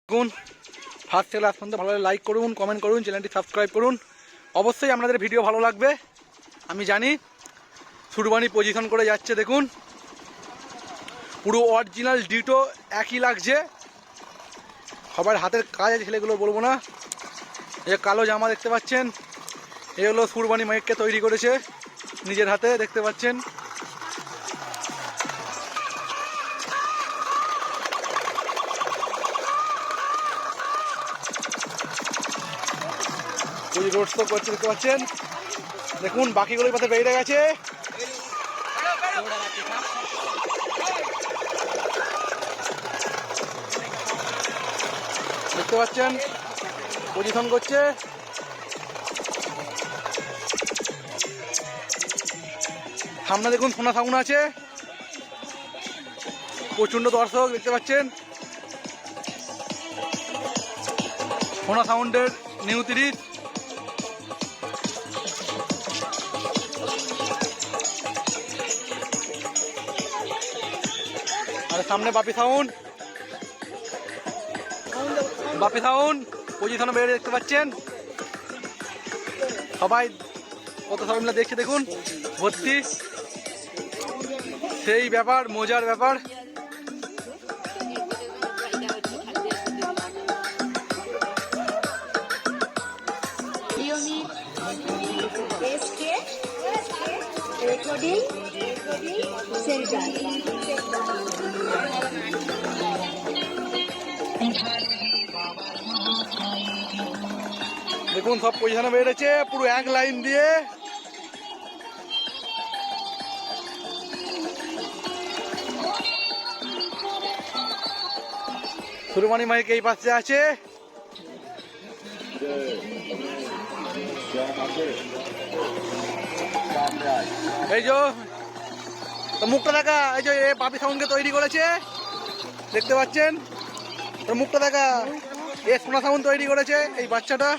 দেখুন ফার্স্ট থেকে লাস্ট পর্যন্ত ভালো লাগে লাইক করুন, কমেন্ট করুন, চ্যানেলটি সাবস্ক্রাইব করুন। অবশ্যই আপনাদের ভিডিও ভালো লাগবে আমি জানি। সুরবানি পজিশন করে যাচ্ছে, দেখুন পুরো অরিজিনাল ডিটো একই লাগছে। সবার হাতের কাজ আছে, ছেলেগুলো বলবো না। এই কালো জামা দেখতে পাচ্ছেন, এগুলো সুরবানি মাইককে তৈরি করেছে নিজের হাতে, দেখতে পাচ্ছেন। ওই রোড শো করছে, দেখতে পাচ্ছেন। দেখুন বাকিগুলোর পাশে বেরিয়ে গেছে। দেখতে পাচ্ছেন পজিশন করছে। সামনে দেখুন সোনা সাউন্ড আছে, প্রচন্ড দর্শক দেখতে পাচ্ছেন। সোনা সাউন্ডের নিউ 30 আর সামনে বাপি সাউন্ড পজিশনে বেরিয়ে দেখতে পাচ্ছেন। সবাই কত সবাই মিলে দেখছে, দেখুন ভর্তি। সেই ব্যাপার, মজার ব্যাপার। দেখুন সব পজিশনে বেরিয়েছে পুরো এক লাইন দিয়ে। সুরবানি মাইক এই পাশে আছে। এই যে মুখটা দেখা, এই যে বাপি সাউন্ডকে তৈরি করেছে দেখতে পাচ্ছেন। মুখটা দেখা, এ সোনা সাউন্ড তৈরি করেছে এই বাচ্চাটা।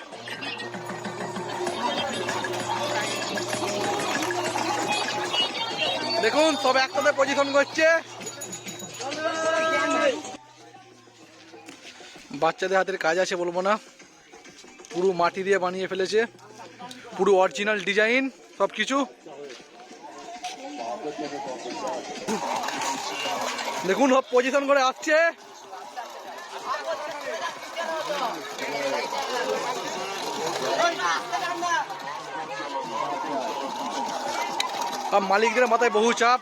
দেখুন সব একসাথে পজিশন করছে। বাচ্চাদের হাতের কাজ আছে বলবো না, পুরো মাটি দিয়ে বানিয়ে ফেলেছে, পুরো অরিজিনাল ডিজাইন সব কিছু। দেখুন সব পজিশন করে আসছে। মালিকদের মাথায় বহু চাপ।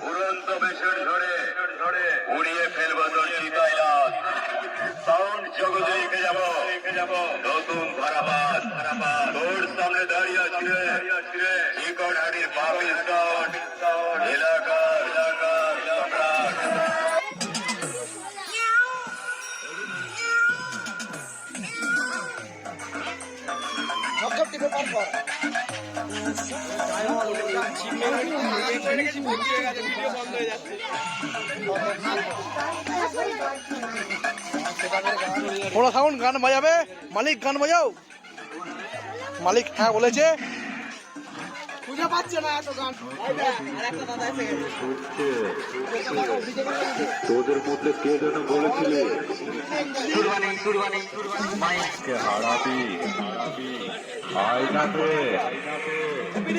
উড়ন্ত বেশের ঝড়ে উড়িয়ে ফেলবো তোর চিতাইলাস। সাউন্ড জগতে এঁকে যাব নতুন ধারাবাদ। তোর সামনে দাঁড়িয়ে আছি রে চিকনহাটির বাপি সাউন্ড, এলাকার সোনা সাউন্ড গান বাজাবে। মালিক গান বাজাও। মালিক হ্যাঁ বলেছে। খুঁজে পাচ্ছে না এত গান। তোদের মধ্যে কে যেন বলেছিলে হারাবি, আয়নাতে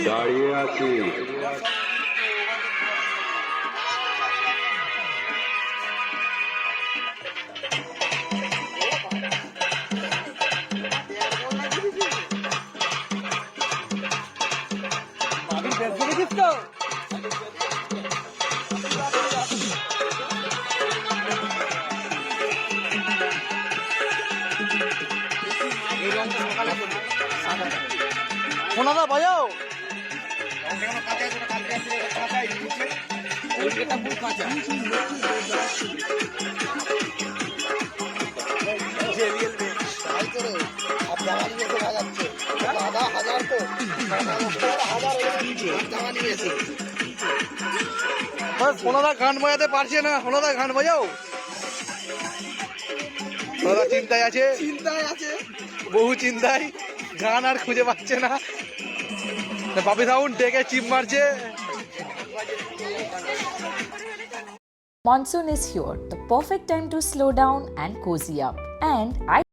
দাঁড়িয়ে আছি। সোনাদা বাজাও। সোনাদা গান বাজাতে পারছে না, সোনাদা গান বাজাও। সোনাদা চিন্তায় আছে, বহু চিন্তায়, গান আর খুঁজে পাচ্ছে না। বাপি সাউন্ড ডেকে চিপ মারছে। Monsoon is here, the perfect time to slow down and cozy up. And I